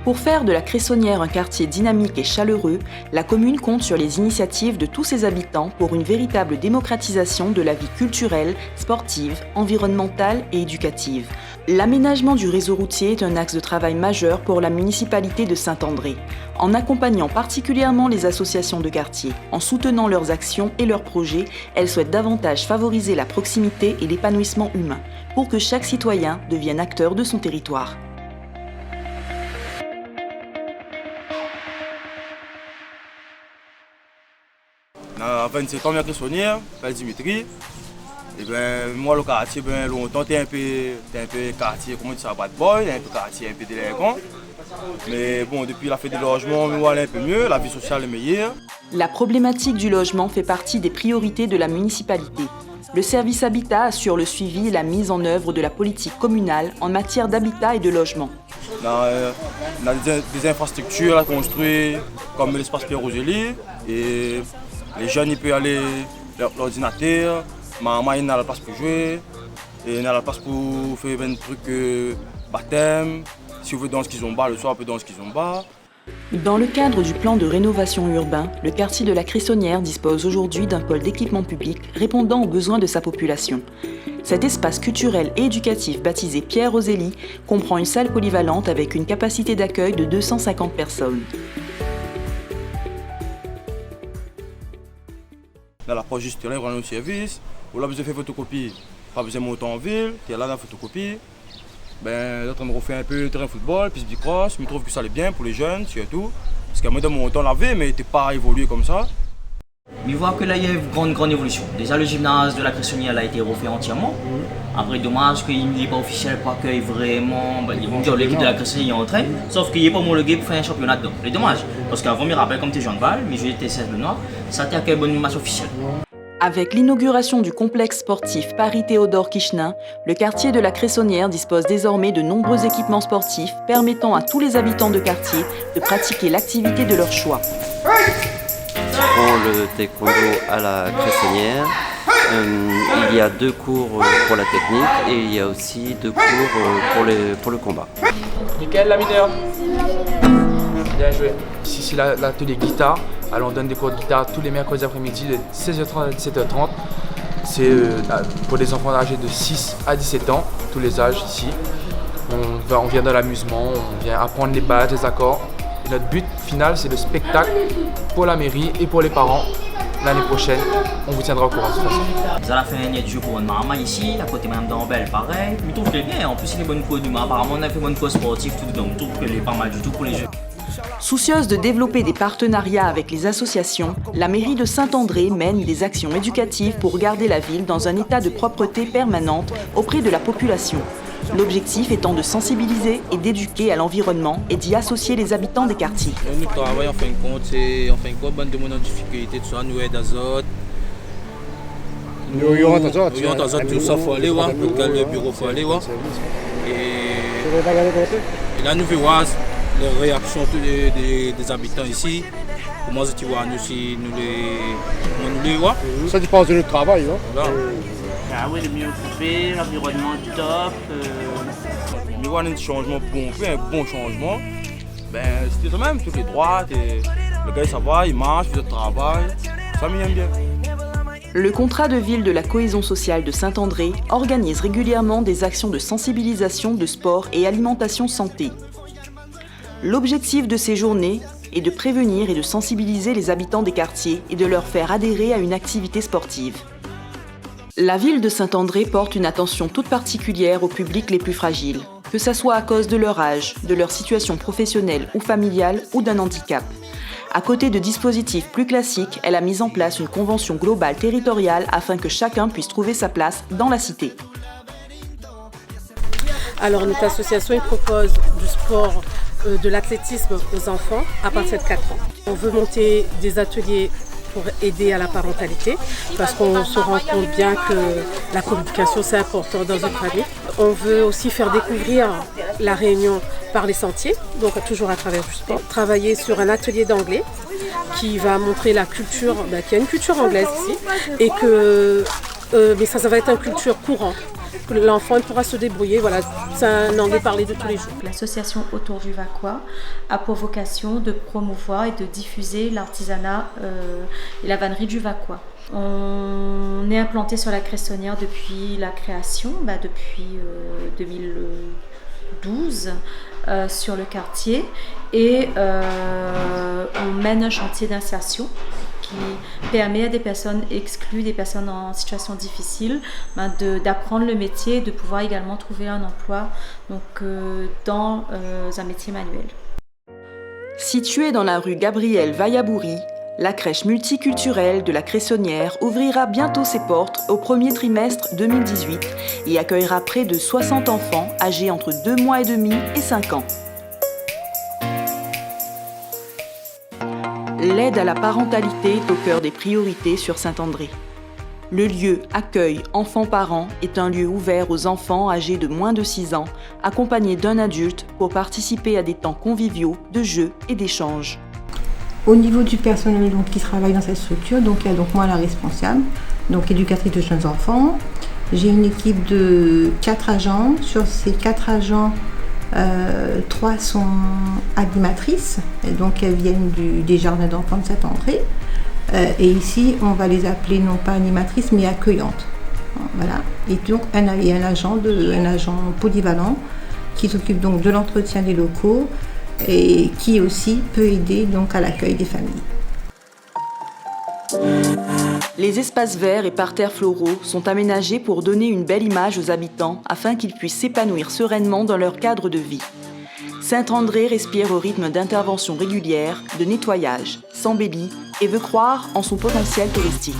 Pour faire de la Cressonnière un quartier dynamique et chaleureux, la commune compte sur les initiatives de tous ses habitants pour une véritable démocratisation de la vie culturelle, sportive, environnementale et éducative. L'aménagement du réseau routier est un axe de travail majeur pour la municipalité de Saint-André, en accompagnant particulièrement les associations de quartier. En soutenant leurs actions et leurs projets, elle souhaite davantage favoriser la proximité et l'épanouissement humain, pour que chaque citoyen devienne acteur de son territoire. À 27 ans, je suis Cressonnière, je suis Dimitri. Et ben, moi, le quartier, longtemps, t'es un peu quartier, comment tu dis ça, bad boy, un peu quartier, un peu délinquant. Mais bon, depuis la fête des logements, on va aller un peu mieux, la vie sociale est meilleure. La problématique du logement fait partie des priorités de la municipalité. Le service habitat assure le suivi et la mise en œuvre de la politique communale en matière d'habitat et de logement. On a des infrastructures à construire, comme l'espace Pierre Rosélie, et les jeunes ils peuvent aller l'ordinateur, maman il a la place pour jouer, et il a la place pour faire des trucs baptême. Si on veut danser kizomba, le soir on peut danser kizomba. Dans le cadre du plan de rénovation urbain, le quartier de la Cressonnière dispose aujourd'hui d'un pôle d'équipement public répondant aux besoins de sa population. Cet espace culturel et éducatif baptisé Pierre Rosélie comprend une salle polyvalente avec une capacité d'accueil de 250 personnes. Dans la poche juste là, on a nos services. On a besoin de faire photocopie, pas besoin de monter en ville, tu es là dans la photocopie. Ben, là, on refait un peu le terrain de football, puis bicross. Je trouve que ça allait bien pour les jeunes, surtout. Parce qu'à moi, de mon temps, l'avait, mais il n'était pas évolué comme ça. Mais voir que là, il y a une grande évolution. Déjà, le gymnase de la Cressonnière a été refait entièrement. Après, dommage qu'il n'est pas officiel pour accueillir vraiment l'équipe de la Cressonnière est en train. Sauf qu'il n'est pas homologué pour faire un championnat dedans. C'est dommage. Parce qu'avant, je me rappelle, comme tu es jeune balle, mais je jouais T16 le Noir, ça t'a accueilli une match officiel. Avec l'inauguration du complexe sportif Paris-Théodore-Kichenin, le quartier de la Cressonnière dispose désormais de nombreux équipements sportifs permettant à tous les habitants de quartier de pratiquer l'activité de leur choix. Pour le taekwondo à la Cressonnière, il y a 2 cours pour la technique et il y a aussi 2 cours pour le combat. Nickel, la mineure. Bien joué. Ici c'est l'atelier guitare. Alors on donne des cours de guitare tous les mercredis après-midi de 16h30 à 17h30. C'est pour des enfants âgés de 6 à 17 ans, tous les âges ici. On vient dans l'amusement, on vient apprendre les bases, les accords. Et notre but final c'est le spectacle pour la mairie et pour les parents. L'année prochaine, on vous tiendra au courant de toute façon. Ça a fait un jeu pour une maman ici, à côté Madame Dambel, pareil. Je trouve qu'elle est bien, en plus il est bonne cours d'humain. Apparemment on a fait bonne cours sportive tout dedans, je trouve qu'elle est pas mal du tout pour les jeux. Soucieuse de développer des partenariats avec les associations, la mairie de Saint-André mène des actions éducatives pour garder la ville dans un état de propreté permanente auprès de la population. L'objectif étant de sensibiliser et d'éduquer à l'environnement et d'y associer les habitants des quartiers. Nous travaillons en fin de compte, c'est en fin de compte, de mon difficulté, tout ça, nous aide d'azote. Nous aide d'azote, tout ça, il faut aller voir, le bureau, il faut aller voir. Et là, nous verrons les réactions des habitants ici. Comment tu vois, nous les voir. Ça dépend de notre travail. Hein. Voilà. Ah oui, le mieux occupé, l'environnement top. Mais voilà un changement bon, un bon changement. Ben, c'était quand même, toutes les droites, le gars ça va, il marche, il fait le travail, ça m'aime bien. Le contrat de ville de la cohésion sociale de Saint-André organise régulièrement des actions de sensibilisation de sport et alimentation santé. L'objectif de ces journées est de prévenir et de sensibiliser les habitants des quartiers et de leur faire adhérer à une activité sportive. La ville de Saint-André porte une attention toute particulière aux publics les plus fragiles, que ce soit à cause de leur âge, de leur situation professionnelle ou familiale ou d'un handicap. À côté de dispositifs plus classiques, elle a mis en place une convention globale territoriale afin que chacun puisse trouver sa place dans la cité. Alors notre association propose du sport, de l'athlétisme aux enfants à partir de 4 ans. On veut monter des ateliers pour aider à la parentalité, parce qu'on se rend compte bien que la communication c'est important dans une famille. On veut aussi faire découvrir la Réunion par les sentiers, donc toujours à travers du sport. Travailler sur un atelier d'anglais qui va montrer la culture, qu'il y a une culture anglaise ici, et que mais ça va être une culture courante. l'enfant pourra se débrouiller. Voilà, c'est un anglais parlé de tous les jours. L'association Autour du Vacquois a pour vocation de promouvoir et de diffuser l'artisanat et la vannerie du Vacquois. On est implanté sur la Cressonnière depuis la création, depuis 2012 sur le quartier, et on mène un chantier d'insertion qui permet à des personnes exclues, des personnes en situation difficile, d'apprendre le métier et de pouvoir également trouver un emploi dans un métier manuel. Située dans la rue Gabriel Vallabouri, la crèche multiculturelle de la Cressonnière ouvrira bientôt ses portes au premier trimestre 2018 et accueillera près de 60 enfants âgés entre 2 mois et demi et 5 ans. L'aide à la parentalité est au cœur des priorités sur Saint-André. Le lieu Accueil Enfants-Parents est un lieu ouvert aux enfants âgés de moins de 6 ans, accompagnés d'un adulte pour participer à des temps conviviaux de jeux et d'échanges. Au niveau du personnel qui travaille dans cette structure, il y a moi la responsable, éducatrice de jeunes enfants. J'ai une équipe de 4 agents. Sur ces 4 agents, 3 sont animatrices, elles viennent des jardins d'enfants de Saint-André. Et ici, on va les appeler non pas animatrices, mais accueillantes. Voilà. Et donc, un agent polyvalent qui s'occupe de l'entretien des locaux et qui aussi peut aider à l'accueil des familles. Les espaces verts et parterres floraux sont aménagés pour donner une belle image aux habitants afin qu'ils puissent s'épanouir sereinement dans leur cadre de vie. Saint-André respire au rythme d'interventions régulières, de nettoyage, s'embellit et veut croire en son potentiel touristique.